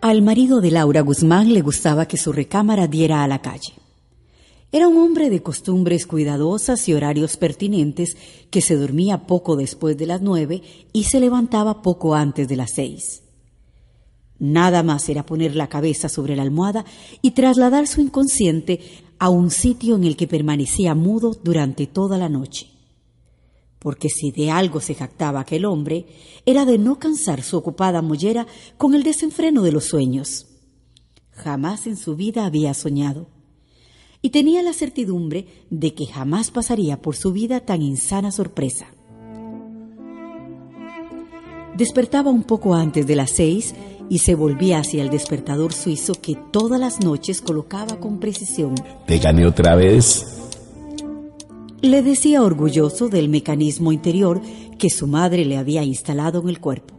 Al marido de Laura Guzmán le gustaba que su recámara diera a la calle. Era un hombre de costumbres cuidadosas y horarios pertinentes que se dormía poco después de las 9 y se levantaba poco antes de las 6. Nada más era poner la cabeza sobre la almohada y trasladar su inconsciente a un sitio en el que permanecía mudo durante toda la noche. Porque si de algo se jactaba aquel hombre, era de no cansar su ocupada mollera con el desenfreno de los sueños. Jamás en su vida había soñado, y tenía la certidumbre de que jamás pasaría por su vida tan insana sorpresa. Despertaba un poco antes de las 6 y se volvía hacia el despertador suizo que todas las noches colocaba con precisión. ¿Te gané otra vez?, le decía orgulloso del mecanismo interior que su madre le había instalado en el cuerpo.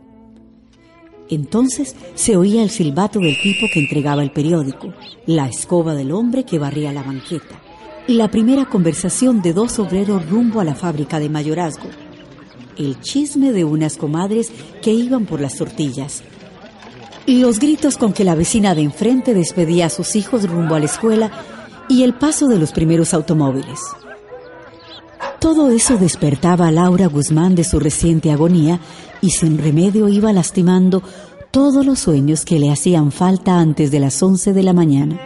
Entonces se oía el silbato del tipo que entregaba el periódico, la escoba del hombre que barría la banqueta, la primera conversación de dos obreros rumbo a la fábrica de mayorazgo, el chisme de unas comadres que iban por las tortillas, los gritos con que la vecina de enfrente despedía a sus hijos rumbo a la escuela y el paso de los primeros automóviles. Todo eso despertaba a Laura Guzmán de su reciente agonía y sin remedio iba lastimando todos los sueños que le hacían falta antes de las 11 de la mañana.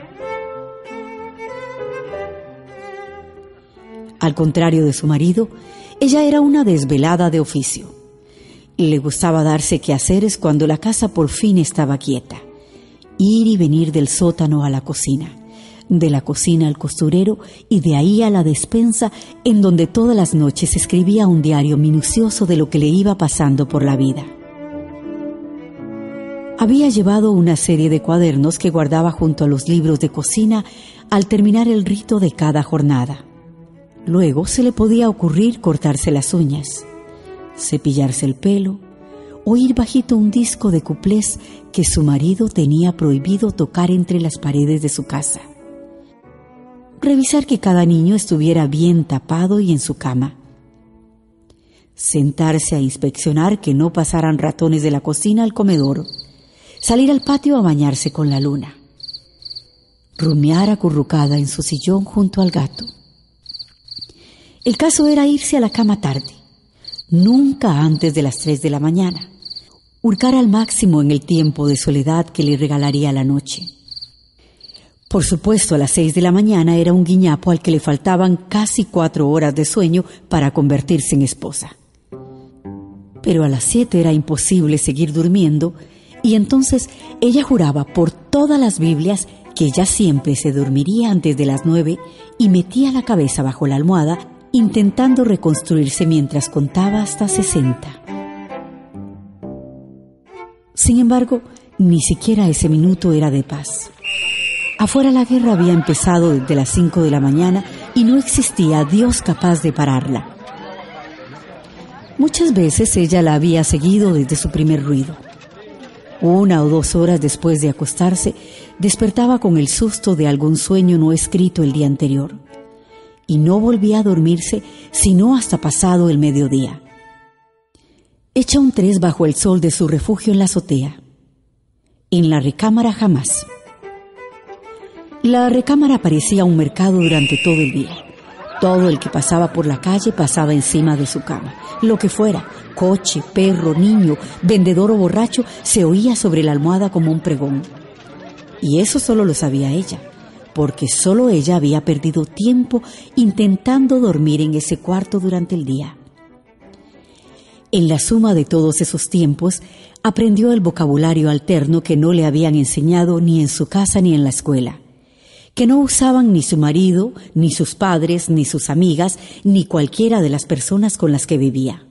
Al contrario de su marido, ella era una desvelada de oficio. Le gustaba darse quehaceres cuando la casa por fin estaba quieta, ir y venir del sótano a la cocina, de la cocina al costurero y de ahí a la despensa, en donde todas las noches escribía un diario minucioso de lo que le iba pasando por la vida. Había llevado una serie de cuadernos que guardaba junto a los libros de cocina al terminar el rito de cada jornada. Luego se le podía ocurrir cortarse las uñas, cepillarse el pelo, oír bajito un disco de cuplés que su marido tenía prohibido tocar entre las paredes de su casa, revisar que cada niño estuviera bien tapado y en su cama, sentarse a inspeccionar que no pasaran ratones de la cocina al comedor, salir al patio a bañarse con la luna, rumiar acurrucada en su sillón junto al gato. El caso era irse a la cama tarde, nunca antes de las 3 de la mañana, hurgar al máximo en el tiempo de soledad que le regalaría la noche. Por supuesto, a las 6 de la mañana era un guiñapo al que le faltaban casi 4 horas de sueño para convertirse en esposa. Pero a las 7 era imposible seguir durmiendo y entonces ella juraba por todas las Biblias que ya siempre se dormiría antes de las 9 y metía la cabeza bajo la almohada intentando reconstruirse mientras contaba hasta 60. Sin embargo, ni siquiera ese minuto era de paz. Afuera la guerra había empezado desde las 5 de la mañana y no existía Dios capaz de pararla. Muchas veces ella la había seguido desde su primer ruido. 1 o 2 horas después de acostarse, despertaba con el susto de algún sueño no escrito el día anterior, y no volvía a dormirse sino hasta pasado el mediodía. Echa un 3 bajo el sol de su refugio en la azotea. En la recámara jamás. La recámara parecía un mercado durante todo el día. Todo el que pasaba por la calle pasaba encima de su cama. Lo que fuera, coche, perro, niño, vendedor o borracho, se oía sobre la almohada como un pregón. Y eso solo lo sabía ella, porque solo ella había perdido tiempo intentando dormir en ese cuarto durante el día. En la suma de todos esos tiempos, aprendió el vocabulario alterno que no le habían enseñado ni en su casa ni en la escuela, que no usaban ni su marido, ni sus padres, ni sus amigas, ni cualquiera de las personas con las que vivía.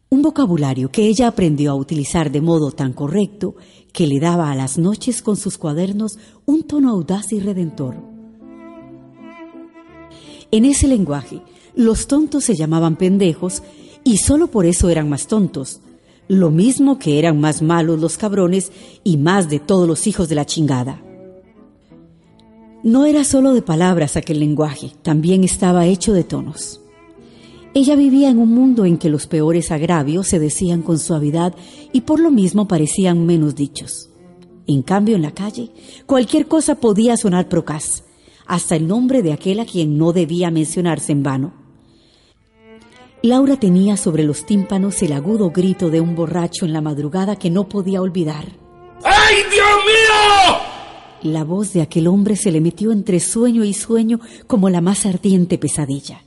Un vocabulario que ella aprendió a utilizar de modo tan correcto que le daba a las noches con sus cuadernos un tono audaz y redentor. En ese lenguaje, los tontos se llamaban pendejos y solo por eso eran más tontos, lo mismo que eran más malos los cabrones y más de todos los hijos de la chingada. No era solo de palabras aquel lenguaje, también estaba hecho de tonos. Ella vivía en un mundo en que los peores agravios se decían con suavidad y por lo mismo parecían menos dichos. En cambio, en la calle, cualquier cosa podía sonar procaz, hasta el nombre de aquel a quien no debía mencionarse en vano. Laura tenía sobre los tímpanos el agudo grito de un borracho en la madrugada que no podía olvidar. ¡Ay, Dios mío! La voz de aquel hombre se le metió entre sueño y sueño como la más ardiente pesadilla.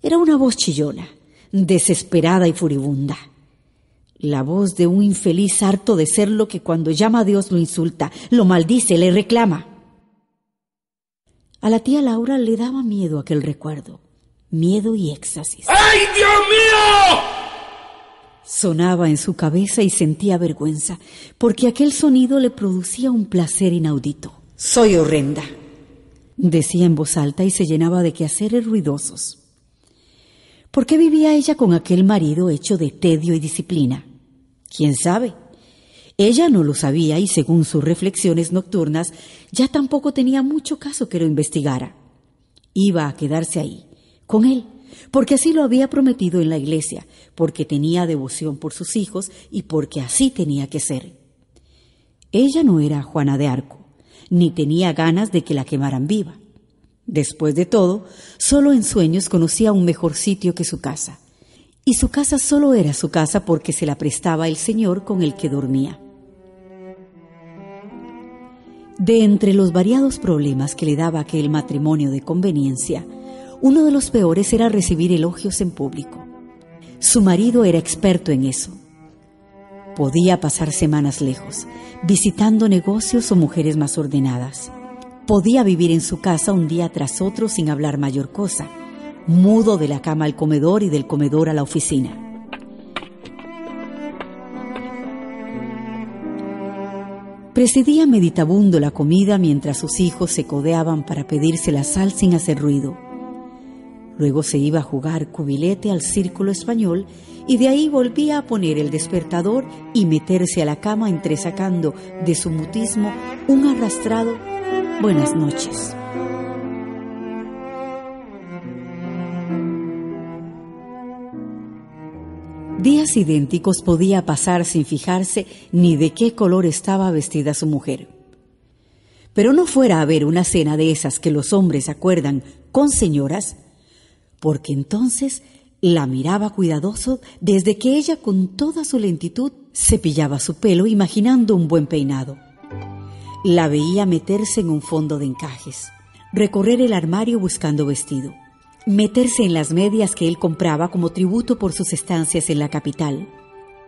Era una voz chillona, desesperada y furibunda. La voz de un infeliz harto de serlo que cuando llama a Dios lo insulta, lo maldice, le reclama. A la tía Laura le daba miedo aquel recuerdo, miedo y éxtasis. ¡Ay, Dios mío! Sonaba en su cabeza y sentía vergüenza, porque aquel sonido le producía un placer inaudito. «Soy horrenda», decía en voz alta y se llenaba de quehaceres ruidosos. ¿Por qué vivía ella con aquel marido hecho de tedio y disciplina? ¿Quién sabe? Ella no lo sabía y según sus reflexiones nocturnas, ya tampoco tenía mucho caso que lo investigara. Iba a quedarse ahí, con él, porque así lo había prometido en la iglesia, porque tenía devoción por sus hijos y porque así tenía que ser. Ella no era Juana de Arco, ni tenía ganas de que la quemaran viva. Después de todo, solo en sueños conocía un mejor sitio que su casa. Y su casa solo era su casa porque se la prestaba el señor con el que dormía. De entre los variados problemas que le daba aquel matrimonio de conveniencia, uno de los peores era recibir elogios en público. Su marido era experto en eso. Podía pasar semanas lejos, visitando negocios o mujeres más ordenadas. Podía vivir en su casa un día tras otro sin hablar mayor cosa, mudo de la cama al comedor y del comedor a la oficina. Presidía meditabundo la comida mientras sus hijos se codeaban para pedirse la sal sin hacer ruido. Luego se iba a jugar cubilete al Círculo Español y de ahí volvía a poner el despertador y meterse a la cama entresacando de su mutismo un arrastrado «buenas noches». Días idénticos podía pasar sin fijarse ni de qué color estaba vestida su mujer. Pero no fuera a ver una cena de esas que los hombres acuerdan con señoras, porque entonces la miraba cuidadoso desde que ella con toda su lentitud cepillaba su pelo imaginando un buen peinado. La veía meterse en un fondo de encajes, recorrer el armario buscando vestido, meterse en las medias que él compraba como tributo por sus estancias en la capital,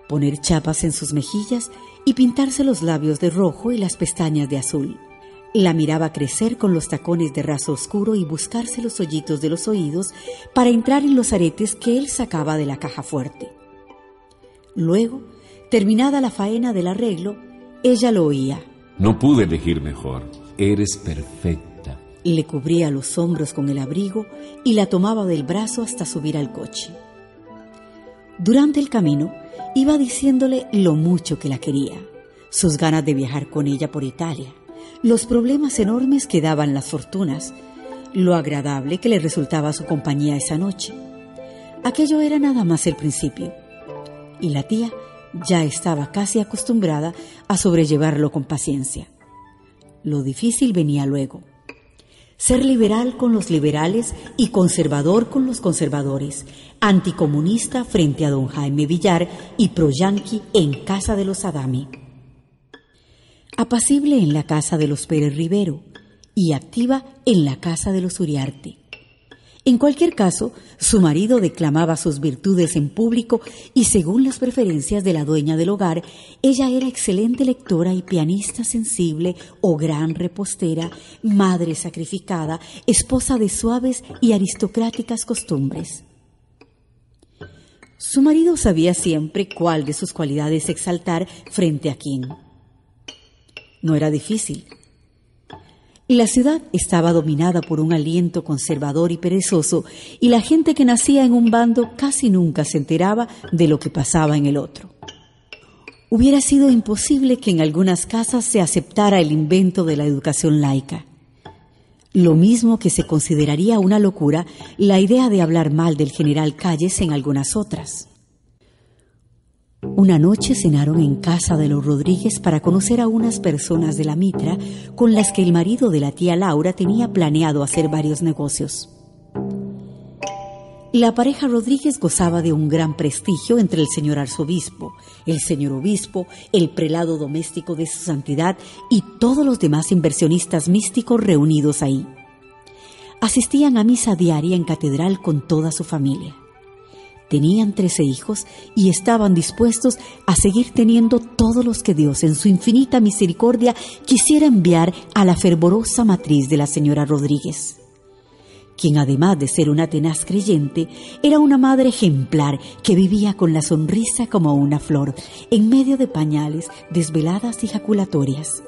poner chapas en sus mejillas y pintarse los labios de rojo y las pestañas de azul. La miraba crecer con los tacones de raso oscuro y buscarse los hoyitos de los oídos para entrar en los aretes que él sacaba de la caja fuerte. Luego, terminada la faena del arreglo, ella lo oía. No pude elegir mejor. Eres perfecta. Le cubría los hombros con el abrigo y la tomaba del brazo hasta subir al coche. Durante el camino, iba diciéndole lo mucho que la quería, sus ganas de viajar con ella por Italia, los problemas enormes que daban las fortunas, lo agradable que le resultaba su compañía esa noche. Aquello era nada más el principio, y la tía ya estaba casi acostumbrada a sobrellevarlo con paciencia. Lo difícil venía luego. Ser liberal con los liberales y conservador con los conservadores, anticomunista frente a don Jaime Villar y pro-yanqui en casa de los Adami. Apacible en la casa de los Pérez Rivero y activa en la casa de los Uriarte. En cualquier caso, su marido declamaba sus virtudes en público y según las preferencias de la dueña del hogar, ella era excelente lectora y pianista sensible o gran repostera, madre sacrificada, esposa de suaves y aristocráticas costumbres. Su marido sabía siempre cuál de sus cualidades exaltar frente a quién. No era difícil. La ciudad estaba dominada por un aliento conservador y perezoso, y la gente que nacía en un bando casi nunca se enteraba de lo que pasaba en el otro. Hubiera sido imposible que en algunas casas se aceptara el invento de la educación laica. Lo mismo que se consideraría una locura la idea de hablar mal del general Calles en algunas otras. Una noche cenaron en casa de los Rodríguez para conocer a unas personas de la Mitra con las que el marido de la tía Laura tenía planeado hacer varios negocios. La pareja Rodríguez gozaba de un gran prestigio entre el señor arzobispo, el señor obispo, el prelado doméstico de su santidad y todos los demás inversionistas místicos reunidos ahí. Asistían a misa diaria en catedral con toda su familia. Tenían 13 hijos y estaban dispuestos a seguir teniendo todos los que Dios en su infinita misericordia quisiera enviar a la fervorosa matriz de la señora Rodríguez, quien además de ser una tenaz creyente, era una madre ejemplar que vivía con la sonrisa como una flor, en medio de pañales, desveladas y jaculatorias.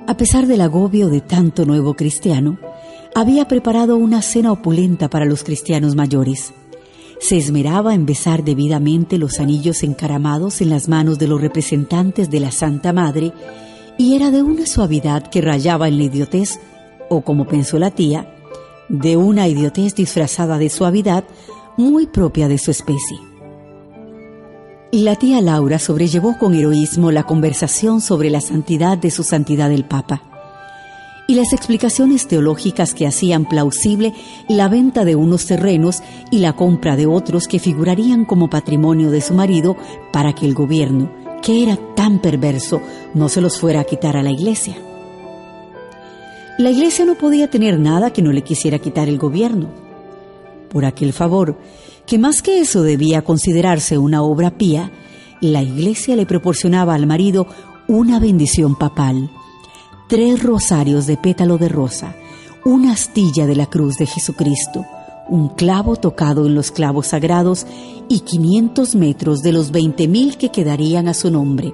A pesar del agobio de tanto nuevo cristiano, había preparado una cena opulenta para los cristianos mayores. Se esmeraba en besar debidamente los anillos encaramados en las manos de los representantes de la Santa Madre, y era de una suavidad que rayaba en la idiotez, o como pensó la tía, de una idiotez disfrazada de suavidad muy propia de su especie. La tía Laura sobrellevó con heroísmo la conversación sobre la santidad de su santidad el Papa y las explicaciones teológicas que hacían plausible la venta de unos terrenos y la compra de otros que figurarían como patrimonio de su marido para que el gobierno, que era tan perverso, no se los fuera a quitar a la Iglesia. La Iglesia no podía tener nada que no le quisiera quitar el gobierno. Por aquel favor, que más que eso debía considerarse una obra pía, la Iglesia le proporcionaba al marido una bendición papal, 3 rosarios de pétalo de rosa, una astilla de la cruz de Jesucristo, un clavo tocado en los clavos sagrados y 500 metros de los 20,000 que quedarían a su nombre.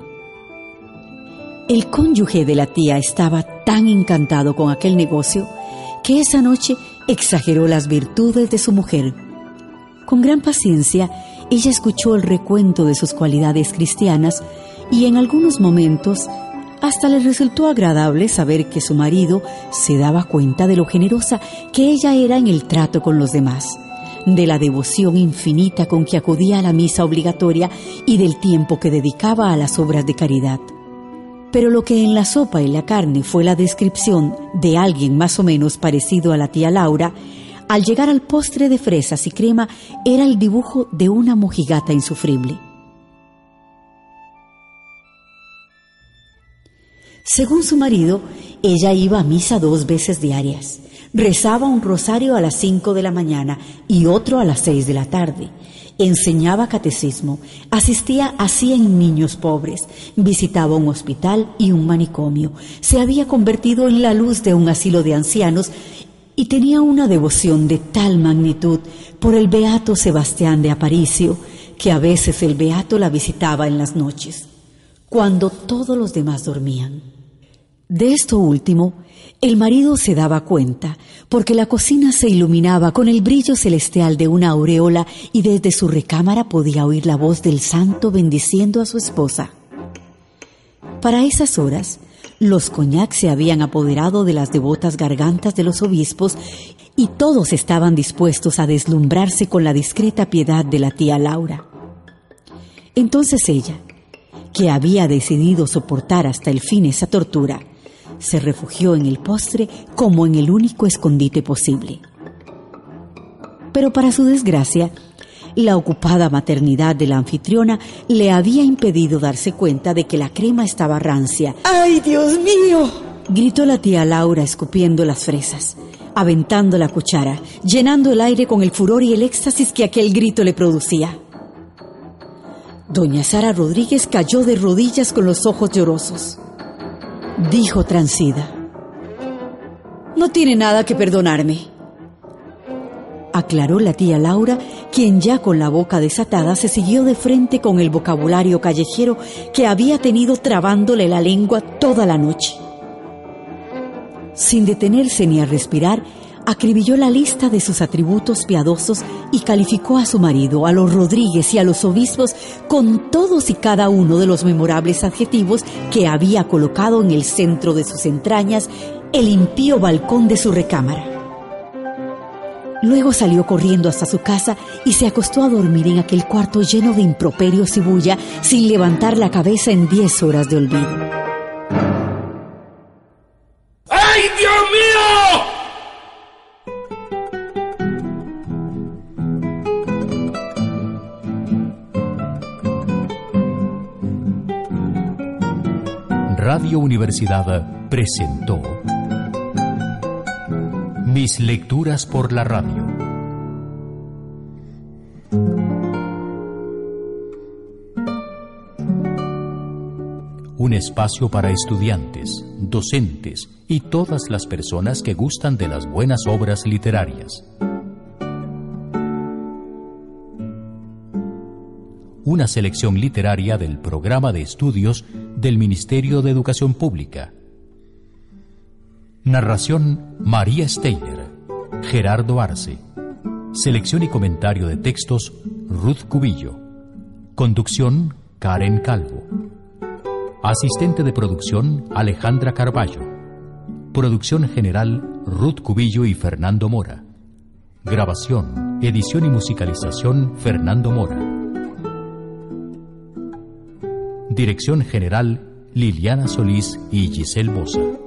El cónyuge de la tía estaba tan encantado con aquel negocio que esa noche exageró las virtudes de su mujer. Con gran paciencia, ella escuchó el recuento de sus cualidades cristianas y en algunos momentos hasta le resultó agradable saber que su marido se daba cuenta de lo generosa que ella era en el trato con los demás, de la devoción infinita con que acudía a la misa obligatoria y del tiempo que dedicaba a las obras de caridad. Pero lo que en la sopa y la carne fue la descripción de alguien más o menos parecido a la tía Laura, al llegar al postre de fresas y crema era el dibujo de una mojigata insufrible. Según su marido, ella iba a misa 2 veces diarias. Rezaba un rosario a las 5 de la mañana y otro a las 6 de la tarde. Enseñaba catecismo, asistía a 100 niños pobres, visitaba un hospital y un manicomio, se había convertido en la luz de un asilo de ancianos y tenía una devoción de tal magnitud por el beato Sebastián de Aparicio que a veces el beato la visitaba en las noches, cuando todos los demás dormían. De esto último, el marido se daba cuenta, porque la cocina se iluminaba con el brillo celestial de una aureola y desde su recámara podía oír la voz del santo bendiciendo a su esposa. Para esas horas, los coñac se habían apoderado de las devotas gargantas de los obispos y todos estaban dispuestos a deslumbrarse con la discreta piedad de la tía Laura. Entonces ella, que había decidido soportar hasta el fin esa tortura, se refugió en el postre como en el único escondite posible. Pero para su desgracia, la ocupada maternidad de la anfitriona le había impedido darse cuenta de que la crema estaba rancia. ¡Ay, Dios mío!, gritó la tía Laura escupiendo las fresas, aventando la cuchara, llenando el aire con el furor y el éxtasis que aquel grito le producía. Doña Sara Rodríguez cayó de rodillas con los ojos llorosos. Dijo transida: «No tiene nada que perdonarme», aclaró la tía Laura, quien ya con la boca desatada se siguió de frente con el vocabulario callejero que había tenido trabándole la lengua toda la noche. Sin detenerse ni a respirar, acribilló la lista de sus atributos piadosos y calificó a su marido, a los Rodríguez y a los obispos con todos y cada uno de los memorables adjetivos que había colocado en el centro de sus entrañas el impío balcón de su recámara. Luego salió corriendo hasta su casa y se acostó a dormir en aquel cuarto lleno de improperios y bulla, sin levantar la cabeza en 10 horas de olvido. ¡Ay, Dios mío! Radio Universidad presentó Mis lecturas por la radio. Un espacio para estudiantes, docentes y todas las personas que gustan de las buenas obras literarias. Una selección literaria del programa de estudios del Ministerio de Educación Pública. Narración: María Steiner, Gerardo Arce. Selección y comentario de textos: Ruth Cubillo. Conducción: Karen Calvo. Asistente de producción: Alejandra Carballo. Producción general: Ruth Cubillo y Fernando Mora. Grabación, edición y musicalización: Fernando Mora. Dirección general: Liliana Solís y Giselle Boza.